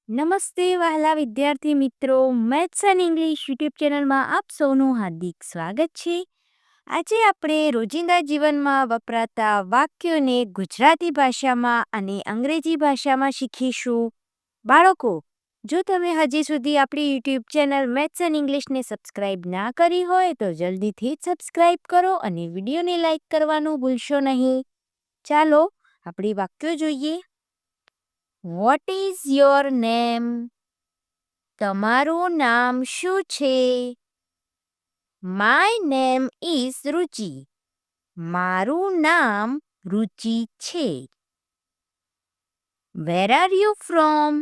નમસ્તે વહાલા વિદ્યાર્થી મિત્રો, મેથ્સ એન્ડ ઇંગ્લિશ યુટ્યુબ ચેનલમાં આપ સૌનું હાર્દિક સ્વાગત છે. આજે આપણે રોજિંદા જીવનમાં વપરાતા વાક્યોને ગુજરાતી ભાષામાં અને અંગ્રેજી ભાષામાં શીખીશું. બાળકો, જો તમે હજી સુધી આપણી યુટ્યુબ ચેનલ મેથ્સ એન્ડ ઇંગ્લિશને સબસ્ક્રાઇબ ના કરી હોય તો જલ્દીથી જ સબસ્ક્રાઇબ કરો અને વિડીયોને લાઇક કરવાનું ભૂલશો નહીં. ચાલો આપણી વાક્યો જોઈએ. What is your name? તમારું નામ શું છે? માય નેમ ઇઝ રુચિ. મારું નામ રુચિ છે. Where are you from?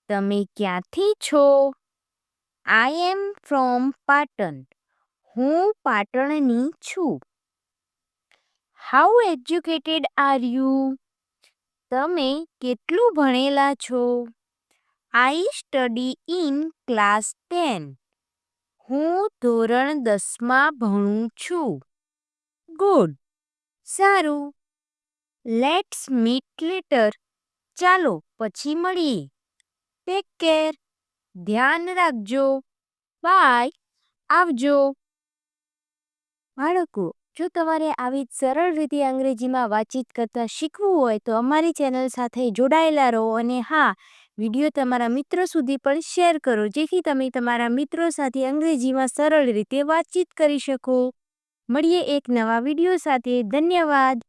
તમે ક્યાંથી છો? આઈ એમ ફ્રોમ પાટણ. હું પાટણની છું. How educated are you? તમે કેટલું ભણેલા છો? I study in class 10. હું ધોરણ 10માં ભણું છું. ગુડ. સારું. Let's meet letter. ચાલો પછી મળીએ. Take care. ધ્યાન રાખજો. બાય. આવજો. બાળકો, જો તમારે આવી જ સરળ રીતે અંગ્રેજીમાં વાતચીત કરતાં શીખવું હોય તો અમારી ચેનલ સાથે જોડાયેલા રહો અને હા, વિડીયો તમારા મિત્રો સુધી પણ શેર કરો જેથી તમે તમારા મિત્રો સાથે અંગ્રેજીમાં સરળ રીતે વાતચીત કરી શકો. મળીએ એક નવા વિડીયો સાથે. ધન્યવાદ.